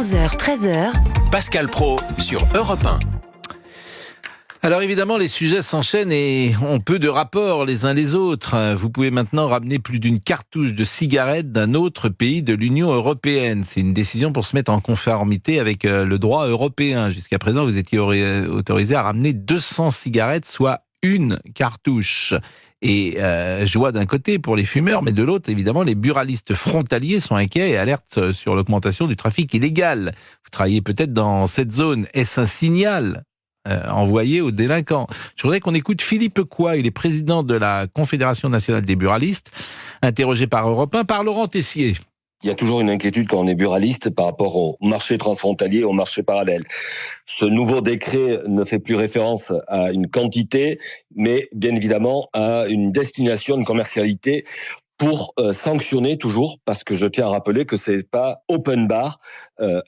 11h, 13h. Pascal Praud sur Europe 1. Alors évidemment, les sujets s'enchaînent et ont peu de rapport les uns les autres. Vous pouvez maintenant ramener plus d'une cartouche de cigarettes d'un autre pays de l'Union européenne. C'est une décision pour se mettre en conformité avec le droit européen. Jusqu'à présent, vous étiez autorisé à ramener 200 cigarettes, soit une cartouche. Et joie d'un côté pour les fumeurs, mais de l'autre, évidemment, les buralistes frontaliers sont inquiets et alertent sur l'augmentation du trafic illégal. Vous travaillez peut-être dans cette zone. Est-ce un signal envoyé aux délinquants? Je voudrais qu'on écoute Philippe Coy, il est président de la Confédération nationale des buralistes, interrogé par Europe 1 par Laurent Tessier. Il y a toujours une inquiétude quand on est buraliste par rapport au marché transfrontalier, au marché parallèle. Ce nouveau décret ne fait plus référence à une quantité, mais bien évidemment à une destination, une commercialité pour sanctionner toujours, parce que je tiens à rappeler que c'est pas open bar,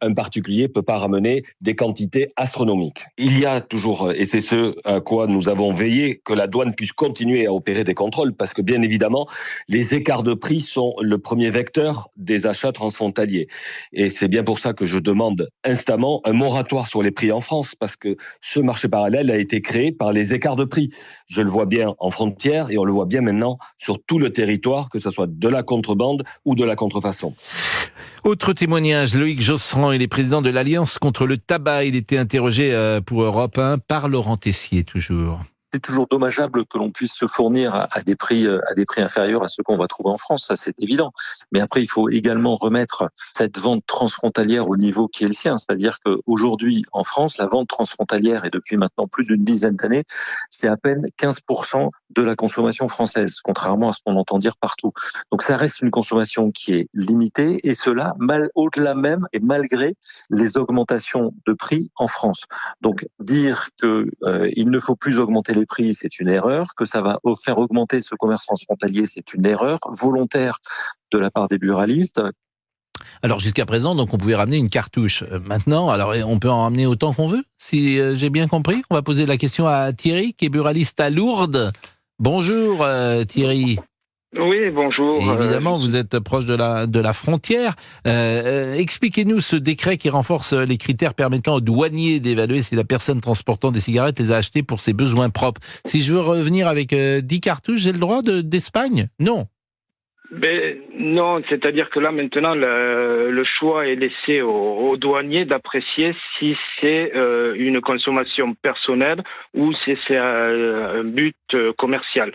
un particulier peut pas ramener des quantités astronomiques. Il y a toujours, et c'est ce à quoi nous avons veillé, que la douane puisse continuer à opérer des contrôles, parce que bien évidemment, les écarts de prix sont le premier vecteur des achats transfrontaliers. Et c'est bien pour ça que je demande instamment un moratoire sur les prix en France, parce que ce marché parallèle a été créé par les écarts de prix. Je le vois bien en frontière et on le voit bien maintenant sur tout le territoire, que ce soit de la contrebande ou de la contrefaçon. Autre témoignage, Loïc Josserand, il est président de l'Alliance contre le tabac. Il était interrogé pour Europe 1 par Laurent Tessier, toujours. C'est toujours dommageable que l'on puisse se fournir à des prix inférieurs à ceux qu'on va trouver en France, ça c'est évident. Mais après, il faut également remettre cette vente transfrontalière au niveau qui est le sien. C'est-à-dire qu'aujourd'hui, en France, la vente transfrontalière, et depuis maintenant plus d'une dizaine d'années, c'est à peine 15% de la consommation française, contrairement à ce qu'on entend dire partout. Donc ça reste une consommation qui est limitée, et cela au-delà même et malgré les augmentations de prix en France. Donc dire que il ne faut plus augmenter les prix, c'est une erreur. Que ça va faire augmenter ce commerce transfrontalier, c'est une erreur volontaire de la part des buralistes. Alors jusqu'à présent, donc on pouvait ramener une cartouche. Maintenant, alors on peut en ramener autant qu'on veut, si j'ai bien compris. On va poser la question à Thierry, qui est buraliste à Lourdes. Bonjour Thierry. Oui, bonjour. Et évidemment, vous êtes proche de la frontière. Expliquez-nous ce décret qui renforce les critères permettant aux douaniers d'évaluer si la personne transportant des cigarettes les a achetées pour ses besoins propres. Si je veux revenir avec 10 cartouches, j'ai le droit d'Espagne ? Non. Ben, non, c'est-à-dire que là, maintenant, le choix est laissé aux douaniers d'apprécier si c'est une consommation personnelle ou si c'est un but commercial.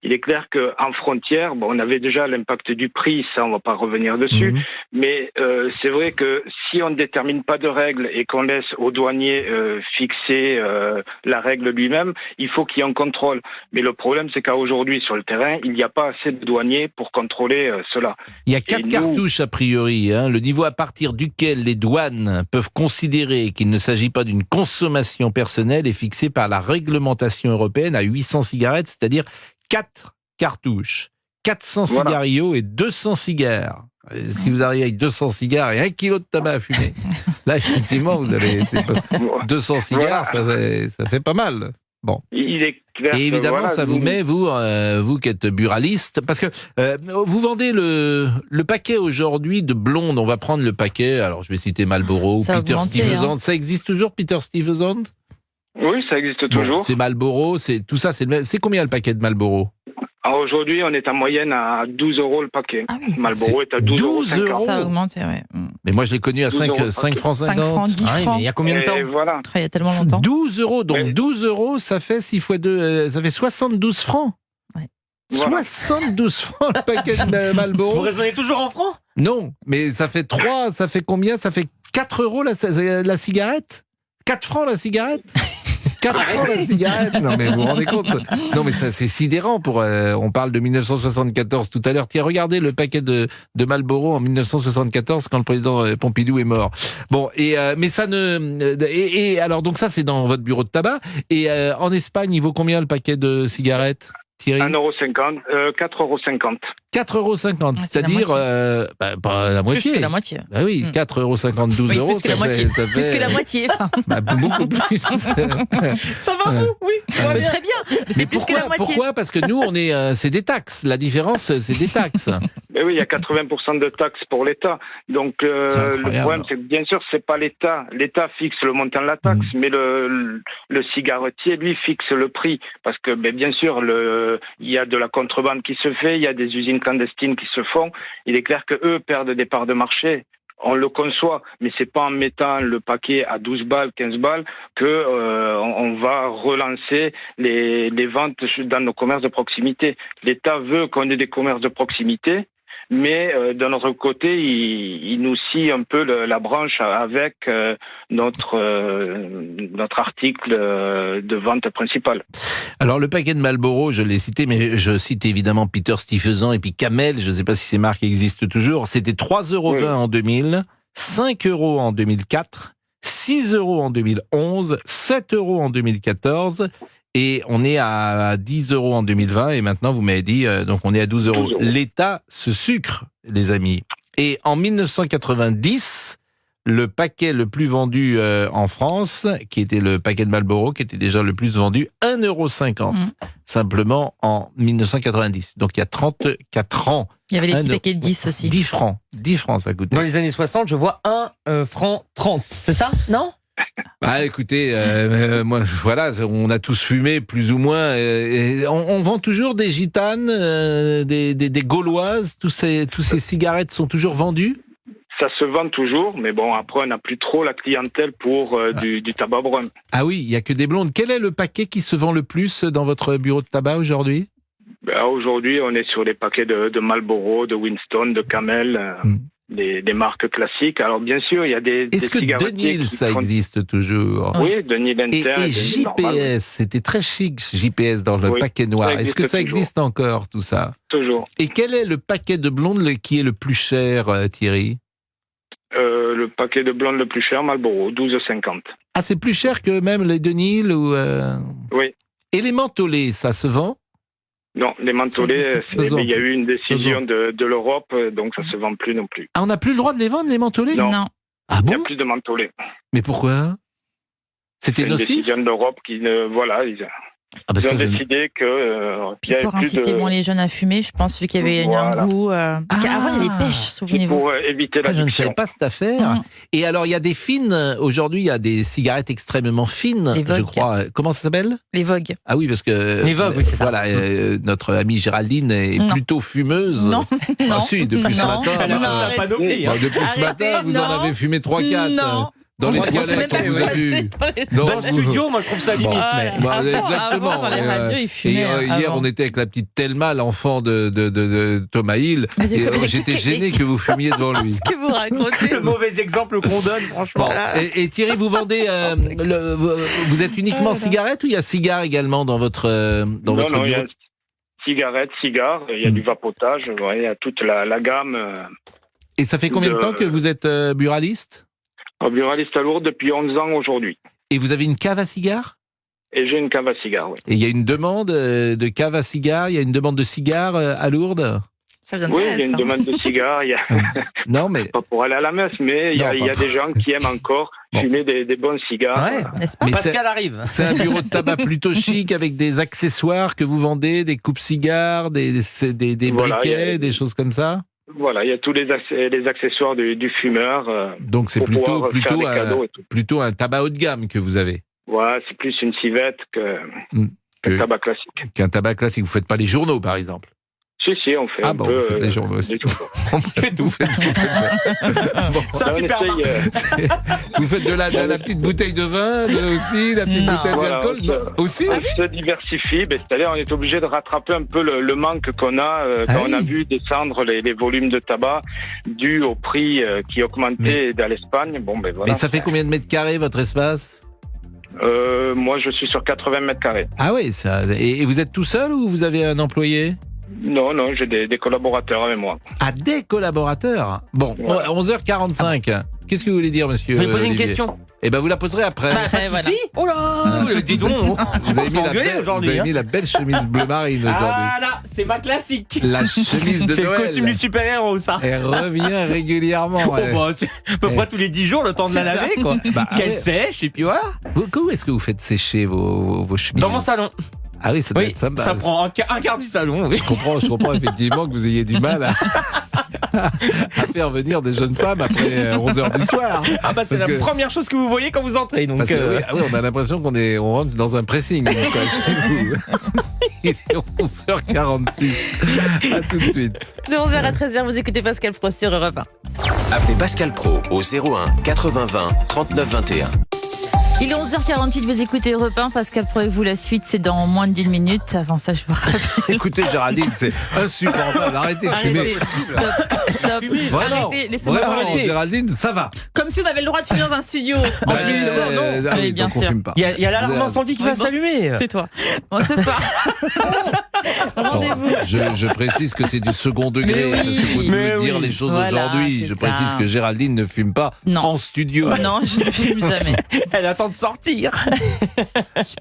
Il est clair qu'en frontière, on avait déjà l'impact du prix, ça on va pas revenir dessus, mais c'est vrai que si on ne détermine pas de règles et qu'on laisse au douanier fixer la règle lui-même, il faut qu'il y ait un contrôle. Mais le problème, c'est qu'aujourd'hui, sur le terrain, il n'y a pas assez de douaniers pour contrôler cela. Il y a 4 cartouches a priori, le niveau à partir duquel les douanes peuvent considérer qu'il ne s'agit pas d'une consommation personnelle est fixé par la réglementation européenne à 800 cigarettes, c'est-à-dire 4 cartouches, 400 cigarios et 200 cigares. Si vous arrivez avec 200 cigares et 1 kilo de tabac à fumer, là, effectivement, vous avez 200 cigares, ça fait pas mal. Bon. Il est clair. Et évidemment, ça vous met, vous qui êtes buraliste, parce que vous vendez le paquet aujourd'hui de blondes. On va prendre le paquet, alors je vais citer Marlboro ou Peter Stuyvesant. Ça existe toujours, Peter Stuyvesant ? Oui, ça existe toujours. Bon, c'est Marlboro, tout ça, c'est combien le paquet de Marlboro ? Alors aujourd'hui, on est en moyenne à 12 € le paquet. Ah oui. Marlboro est à 12 €. Ça a augmenté, oui. Mais moi, je l'ai connu à 5 francs 50. 5 francs, 10 francs. Mais il y a combien de temps ? Voilà. Il y a tellement longtemps. 12 €, donc 12 €, ça fait 6 x 2, ça fait 72 francs. Ouais. Voilà. 72 francs le paquet de Marlboro. Vous raisonnez toujours en francs ? Non, mais ça fait combien ? Ça fait 4 € la cigarette ? 4 francs la cigarette ? 4 francs la cigarette. Non mais vous vous rendez compte ? Non mais ça c'est sidérant on parle de 1974 tout à l'heure. Tiens, regardez le paquet de Marlboro en 1974 quand le président Pompidou est mort. Bon mais ça alors donc ça c'est dans votre bureau de tabac et en Espagne il vaut combien le paquet de cigarettes ? Thierry? 1,50 €, 4,50 €. 4,50 €, c'est la c'est-à-dire moitié. pas la moitié. Plus que la moitié. Bah oui, 4,50 €, 12 Oui, euros. plus que la moitié. Plus que la moitié. Beaucoup plus. Ça va vous? Oui. Mais Très bien. Mais c'est Mais plus que la moitié. pourquoi? Parce que nous, on est, c'est des taxes. La différence, c'est des taxes. Mais oui, il y a 80% de taxes pour l'État. Donc le problème, c'est que bien sûr, c'est pas l'État. L'État fixe le montant de la taxe, mais le cigarettier, lui, fixe le prix. Parce que bien sûr, il y a de la contrebande qui se fait, il y a des usines clandestines qui se font. Il est clair que eux perdent des parts de marché. On le conçoit, mais c'est pas en mettant le paquet à 12 balles, 15 balles que on va relancer les ventes dans nos commerces de proximité. L'État veut qu'on ait des commerces de proximité, mais d'un autre côté, il nous scie un peu la branche avec notre article de vente principal. Alors, le paquet de Marlboro, je l'ai cité, mais je cite évidemment Peter Stuyvesant et puis Camel. Je ne sais pas si ces marques existent toujours. C'était 3,20 € en 2000, 5 € en 2004, 6 € en 2011, 7 € en 2014. Et on est à 10 € en 2020 et maintenant, vous m'avez dit, donc on est à 12 €. L'État se sucre, les amis. Et en 1990, le paquet le plus vendu en France, qui était le paquet de Marlboro, qui était déjà le plus vendu, 1,50 €, simplement en 1990. Donc il y a 34 ans. Il y avait les petits paquets de 10 aussi. 10 francs. 10 francs, ça coûtait. Dans les années 60, je vois 1 franc 30. C'est ça? Non? Bah écoutez, moi voilà, on a tous fumé plus ou moins. On vend toujours des gitanes, des gauloises. Tous ces cigarettes sont toujours vendues. Ça se vend toujours, mais bon, après, on n'a plus trop la clientèle pour du tabac brun. Ah oui, il y a que des blondes. Quel est le paquet qui se vend le plus dans votre bureau de tabac aujourd'hui? Aujourd'hui, on est sur les paquets de Marlboro, de Winston, de Camel. Des marques classiques. Alors bien sûr, il y a des Est-ce que Denil, ça existe toujours? Oui, Denil Inter. Et JPS, c'était très chic, JPS dans le paquet noir. Est-ce que ça existe encore, tout ça? Toujours. Et quel est le paquet de blondes qui est le plus cher, Thierry? Le paquet de blondes le plus cher, Marlboro, 12,50 €. Ah, c'est plus cher que même les Denil ou Oui. Et les mentholés, ça se vend? Non, les mentholés, il y a eu une décision de l'Europe, donc ça se vend plus non plus. Ah, on n'a plus le droit de les vendre, les mentholés? Non. Ah bon? Il n'y a plus de mentholés. Mais pourquoi? C'était nocif? C'est une décision de l'Europe qui ne... Voilà, ils ont décidé que... pour inciter moins les jeunes à fumer, je pense, vu qu'il y avait un goût... Avant, il y avait pêche, souvenez-vous. Pour éviter l'addiction. Je ne savais pas cette affaire. Et alors, il y a des fines... Aujourd'hui, il y a des cigarettes extrêmement fines, je crois. Comment ça s'appelle? Les Vogue. Ah oui, parce que... Les Vogue, oui, c'est ça. Voilà, notre amie Géraldine est plutôt fumeuse. Non, non. Ah si, depuis ce matin... Depuis ce matin, vous en avez fumé 3-4. Non. Dans les toilettes, on vous a vu. Dans le studio, moi je trouve ça limite. Exactement. Dans les radios, ils fumaient. Hier, on était avec la petite Thelma, l'enfant de Thomas Hill. Et j'étais gêné que vous fumiez devant lui. Qu'est-ce que vous racontez? Le mauvais exemple qu'on donne, franchement. Et Thierry, vous vendez... vous êtes uniquement cigarette ou il y a cigare également dans votre bureau? Non, il y a cigarette, cigare, il y a du vapotage, il y a toute la gamme. Et ça fait combien de temps que vous êtes buraliste? Buraliste à Lourdes depuis 11 ans aujourd'hui. Et vous avez une cave à cigares? Et j'ai une cave à cigares, oui. Et il y a une demande de cave à cigares, il y a une demande de cigares à Lourdes? Ça vous intéresse, il y a une demande de cigares. Non, mais... Pas pour aller à la messe, mais il y a des gens qui aiment encore fumer des bons cigares. Ouais, n'est-ce pas? Pascal arrive. C'est un bureau de tabac plutôt chic avec des accessoires que vous vendez, des coupes-cigares, des briquets, des choses comme ça? Voilà, il y a tous les accessoires du fumeur. Donc c'est plutôt un tabac haut de gamme que vous avez. Voilà, c'est plus une civette qu'un tabac classique. Qu'un tabac classique. Vous faites pas les journaux, par exemple? Si, on fait un peu... vous faites les journaux aussi. On fait tout. C'est un super Vous faites de la petite bouteille de vin aussi, la petite bouteille d'alcool aussi? On se diversifie, c'est-à-dire on est obligé de rattraper un peu le manque qu'on a quand on a vu descendre les volumes de tabac dû au prix qui augmentait dans l'Espagne. Voilà. Mais ça fait combien de mètres carrés votre espace? Moi je suis sur 80 mètres carrés. Ah oui, et vous êtes tout seul ou vous avez un employé? Non, j'ai des collaborateurs avec moi. Ah, des collaborateurs? Bon, 11h45. Qu'est-ce que vous voulez dire, monsieur Je vais poser une Olivier question. Eh ben, vous la poserez après. Bah, Pas de voilà. souci. Oh là, dis donc. Vous avez, mis la engueuler belle, vous aujourd'hui. avez Hein. mis la belle chemise bleu marine aujourd'hui. Ah là, c'est ma classique. La chemise de C'est le Noël. costume du super-héros, ça. Elle revient régulièrement. Oh, bah, c'est à peu près tous les 10 jours, le temps de la C'est ça. laver, quoi. Bah, Qu'elle ouais. sèche, et puis voilà. Où est-ce que vous faites sécher vos chemises? Dans mon salon. Ah oui, ça doit Oui, être sympa. ça prend un quart du salon. Oui. Je comprends effectivement que vous ayez du mal à faire venir des jeunes femmes après 11h du soir. Ah bah c'est Parce la que- première chose que vous voyez quand vous entrez. Donc Parce que, oui, on a l'impression on rentre dans un pressing quoi, chez vous. Il est 11h46. À tout de suite. De 11h à 13h, vous écoutez Pascal Pro sur Europe 1. Appelez Pascal Pro au 01 80 20 39 21. Il est 11h48, vous écoutez Europe 1. Pascal Pro et vous, la suite, c'est dans moins de 10 minutes. Avant ça, je vous rappelle. Écoutez, Géraldine, c'est insupportable. Arrêtez de fumer. Stop. Vraiment, Arrêtez, laissez-moi vraiment, parler. Géraldine, ça va. Comme si on avait le droit de fumer dans un studio. En Bah, plus, non. ah Oui, oui, bien donc on sûr. fume pas. il y a l'alarme incendie qui va Oui, bon. s'allumer. C'est toi. Bon, ce soir. Rendez-vous. Je précise que c'est du second degré. Mais oui. Parce que vous Mais nous dire oui. les choses Voilà, aujourd'hui. c'est Je ça. précise que Géraldine ne fume pas Non. en studio. Non, je ne fume jamais. Elle attend de sortir. Je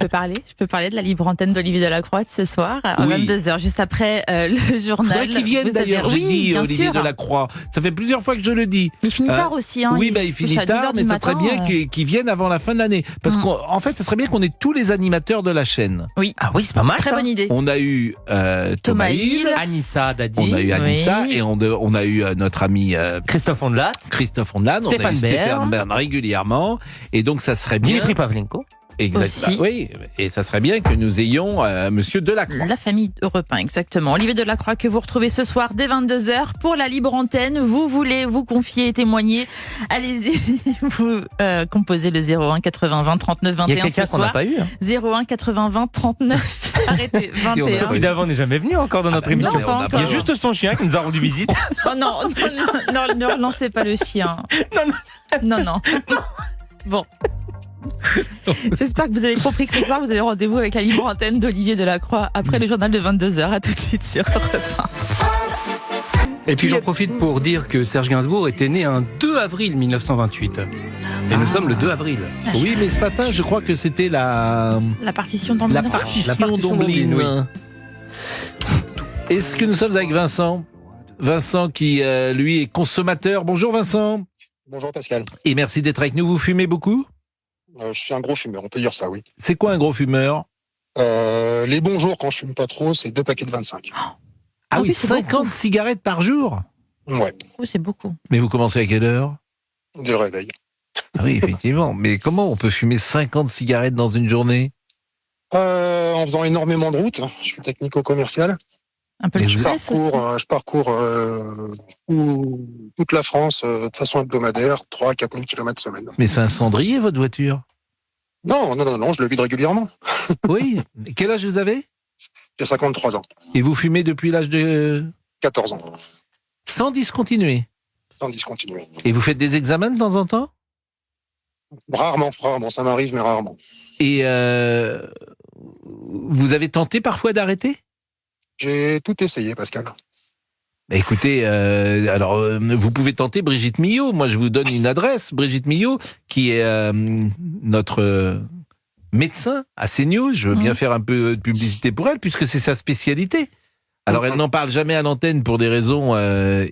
peux parler de la libre antenne d'Olivier Delacroix de ce soir à Oui. 22h, juste après le journal. Faudrait qu'il vienne Vous avez- d'ailleurs, j'ai Oui, dit bien Olivier sûr. Delacroix. Ça fait plusieurs fois que je le dis. Il finit Hein tard aussi. Hein. Oui, il se couche finit à 12 heures tard, du mais ça serait matin, bien qu'il vienne avant la fin de l'année. Parce qu'en fait, ça serait bien qu'on ait tous les animateurs de la chaîne. Ah oui, c'est pas mal. Très ça. bonne idée. On a eu Thomas Hill, Anissa Dadi. on a eu Anissa Oui. et on a eu notre ami Christophe Ondelat. Christophe Ondelat, on a Stéphane eu Stéphane Bern. Bern régulièrement. Et donc, ça serait bien. Dimitri Pavlenko. Aussi. Oui, et ça serait bien que nous ayons Monsieur Delacroix. La famille Europe 1, exactement. Olivier Delacroix que vous retrouvez ce soir dès 22h pour la libre antenne. Vous voulez vous confier et témoigner. Allez-y, vous composez le 01 80 20 39 21 Il y a quelqu'un ce qu'on n'a soir. pas eu. 01 80 20 39. Arrêtez, Et on a 21. Sophie Davant n'est jamais venue encore dans notre bah, émission. non, pas Il y a encore. juste son chien qui nous a rendu visite. Oh non, ne relancez pas le chien. Non. Bon. J'espère que vous avez compris que ce soir, vous avez rendez-vous avec la libre antenne d'Olivier Delacroix après le journal de 22h. À tout de suite sur Europe 1. Et puis j'en profite pour dire que Serge Gainsbourg était né un 2 avril 1928. Et nous sommes le 2 avril. Oui, mais ce matin, je crois que c'était la partition dans le la Nord. partition La partition d'Omblin. d'Omblin, Est-ce que nous sommes avec Vincent? Vincent qui, lui, est consommateur. Bonjour Vincent. Bonjour Pascal. Et merci d'être avec nous. Vous fumez beaucoup? Je suis un gros fumeur, on peut dire ça, oui. C'est quoi un gros fumeur? Les bons jours, quand je fume pas trop, c'est 2 paquets de 25. Ah oui, oui, c'est 50 cigarettes par jour? Ouais, Oh, c'est beaucoup. Mais vous commencez à quelle heure? dès le réveil. Ah oui, effectivement. Mais comment on peut fumer 50 cigarettes dans une journée? En faisant énormément de routes, je suis technico-commercial. Un peu de Mais stress aussi. Je parcours toute la France de façon hebdomadaire, 3 à 4 000 km semaine. Mais c'est un cendrier, votre voiture? Non, je le vide régulièrement. Oui. Quel âge vous avez? J'ai 53 ans, Et vous fumez depuis l'âge de... 14 ans, Sans discontinuer? sans discontinuer. Et vous faites des examens de temps en temps? Rarement, ça m'arrive, mais rarement. Et vous avez tenté parfois d'arrêter? J'ai tout essayé, Pascal. Bah écoutez, vous pouvez tenter Brigitte Millot. Moi, je vous donne une adresse, Brigitte Millot, qui est notre médecin à CNews. Je veux bien faire un peu de publicité pour elle, puisque c'est sa spécialité. Alors, elle n'en parle jamais à l'antenne pour des raisons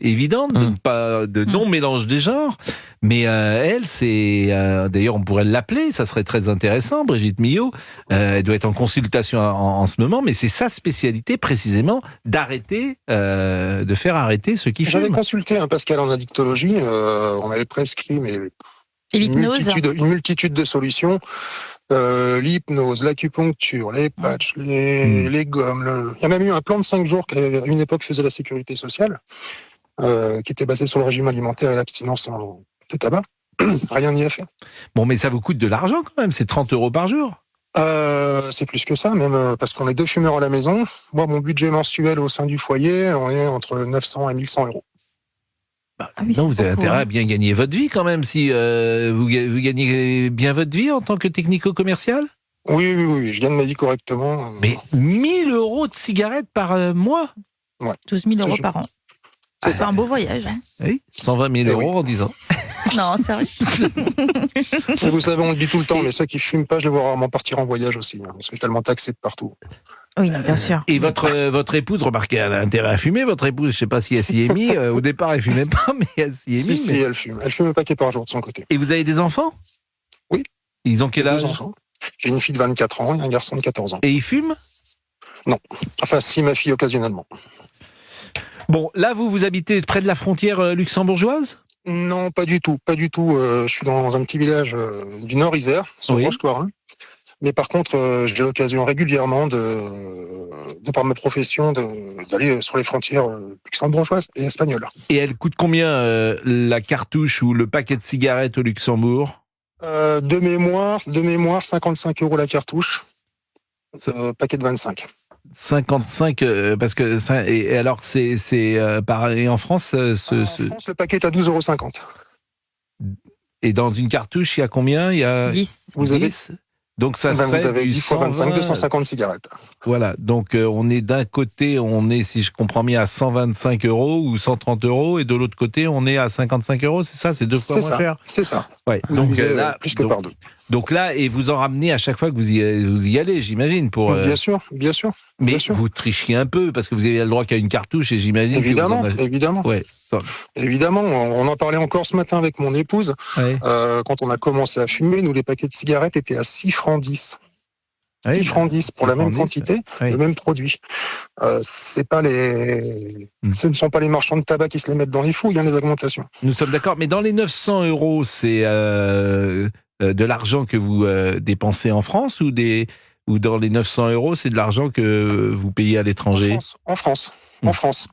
évidentes, de non-mélange des genres. Mais elle, c'est... d'ailleurs, on pourrait l'appeler, ça serait très intéressant, Brigitte Millot. Elle doit être en consultation en ce moment, mais c'est sa spécialité, précisément, d'arrêter, de faire arrêter ceux qui J'avais fument. consulté un Pascal en addictologie, on avait prescrit Et l'hypnose. une multitude de solutions. L'hypnose, l'acupuncture, les patchs, les gommes. Il y a même eu un plan de 5 jours qu'à une époque faisait la sécurité sociale, qui était basé sur le régime alimentaire et l'abstinence de tabac. Rien n'y a fait. Bon, mais ça vous coûte de l'argent quand même, c'est 30 € par jour. C'est plus que ça, même parce qu'on est 2 fumeurs à la maison. Moi, mon budget mensuel au sein du foyer, on est entre 900 et 1100 €. Ah oui, Non, c'est vous avez beaucoup, intérêt hein. à bien gagner votre vie quand même, si vous gagnez bien votre vie en tant que technico-commercial. Oui, je gagne ma vie correctement. Mais 1000 € de cigarettes par mois? 12 000 C'est € sûr. par an. C'est C'est ça. un beau voyage. Hein. Oui, 120 000 Eh € oui. en 10 ans. Non, sérieux. Vous savez, on le dit tout le temps, mais ceux qui fument pas, je les vois rarement partir en voyage aussi. Ils sont tellement taxés de partout. Oui, non, bien sûr. Et votre épouse, remarquez, elle a intérêt à fumer, votre épouse, je sais pas si elle s'y est mise. Au départ, elle fumait pas, mais elle s'y est mise. Si, elle fume. Elle fume un paquet par jour de son côté. Et vous avez des enfants? Oui. Ils ont quel âge? 2 enfants. J'ai une fille de 24 ans et un garçon de 14 ans. Et ils fument? Non. Enfin, si, ma fille, occasionnellement. Bon, là, vous habitez près de la frontière luxembourgeoise? Non, pas du tout. Pas du tout. Je suis dans un petit village du Nord Isère, sur Roche-Cloirin. Mais par contre, j'ai l'occasion régulièrement, de par ma profession, d'aller sur les frontières luxembourgeoises et espagnoles. Et elle coûte combien la cartouche ou le paquet de cigarettes au Luxembourg? De mémoire, 55 € la cartouche. Paquet de 25. 55, parce que ça, et alors c'est pareil en France. En France, le paquet est à 12,50 €. Et dans une cartouche, il y a combien? Il y a 10. Vous avez Donc ça serait vous avez du 10 fois 25, 120, 250 cigarettes. Voilà, donc on est d'un côté, si je comprends bien, à 125 € ou 130 €, et de l'autre côté, on est à 55 €, c'est ça? C'est 2 fois moins cher? C'est ça. Ouais. Vous Donc divisez, là, plus que par 2. Donc là, et vous en ramenez à chaque fois que vous y allez, j'imagine. Bien sûr. Mais bien sûr. vous trichiez un peu, parce que vous avez le droit qu'à une cartouche, et j'imagine évidemment, que vous en avez... Évidemment. Ouais. Évidemment, on en parlait encore ce matin avec mon épouse. Ouais. Quand on a commencé à fumer, nous, les paquets de cigarettes étaient à 6 francs 10. 6 francs 10 pour la même quantité, le même produit. Ce ne sont pas les marchands de tabac qui se les mettent dans les fouilles, il y a des augmentations. Nous sommes d'accord, mais dans les 900 €, c'est de l'argent que vous dépensez en France, ou dans les 900 €, c'est de l'argent que vous payez à l'étranger? En France.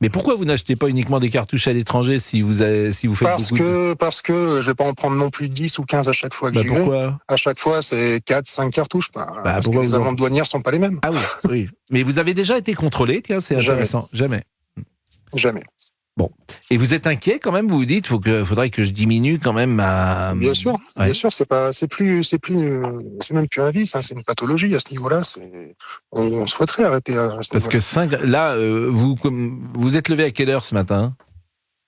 Mais pourquoi vous n'achetez pas uniquement des cartouches à l'étranger si vous faites parce que je vais pas en prendre non plus 10 ou 15 à chaque fois que j'y vais. Pourquoi? À chaque fois, c'est 4, 5 cartouches. Parce que les amendes douanières sont pas les mêmes. Ah oui. Mais vous avez déjà été contrôlé, tiens, c'est intéressant. Jamais. Bon. Et vous êtes inquiet quand même? Vous vous dites, faudrait que je diminue quand même ma... Bien sûr, c'est même plus un vice, c'est une pathologie à ce niveau-là. On souhaiterait arrêter à ce Parce niveau-là. que là, vous êtes levé à quelle heure ce matin?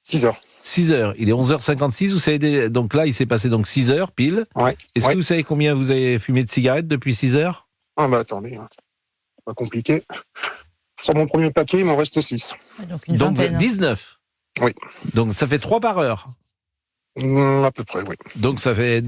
6 heures. 6 heures. Il est 11h56. Vous savez, donc là, il s'est passé 6 heures pile. Ouais. Est-ce que vous savez combien vous avez fumé de cigarettes depuis 6 heures? Ah bah attendez, pas compliqué. Sur mon premier paquet, il m'en reste 6. Donc 19. Oui. Donc ça fait 3 par heure. À peu près, oui. Donc ça fait